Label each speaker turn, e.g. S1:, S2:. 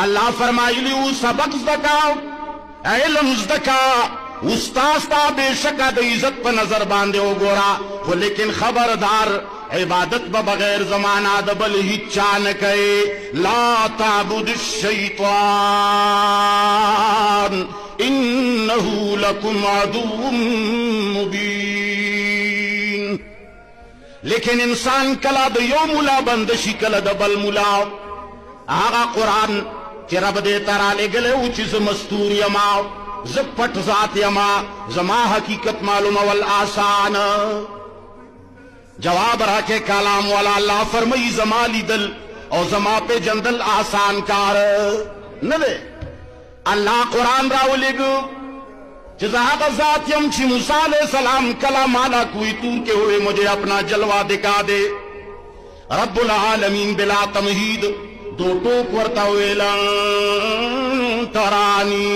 S1: اللہ فرمائلی او سبق زدکاو علم زدکا استاستا بے شکا دا عزت پا نظر باندے ہو گورا خو لیکن خبردار عبادت بغیر زمانہ دبل ہی چانکے لا تعبد الشیطان انہو لکم عدو مبین. لیکن انسان کلا دا یو ملا بندشی کلا دا بل ملا آغا قرآن چی رب دے ترا لے گلے او چیز مستور یما زب پٹ ذات یما زما حقیقت معلوم والآسان جواب رکھے کلام والا اللہ فرمائی زما لیدل او زما پہ جندل آسان کار نہ دے. اللہ قرآن راو لے گو جزاق ذات یم چی موسیٰ علیہ السلام کلام مالا کوئی تور کے ہوئے مجھے اپنا جلوہ دکھا دے. رب العالمین بلا تمہید دو ٹوک ورتا ہوئے لن ترانی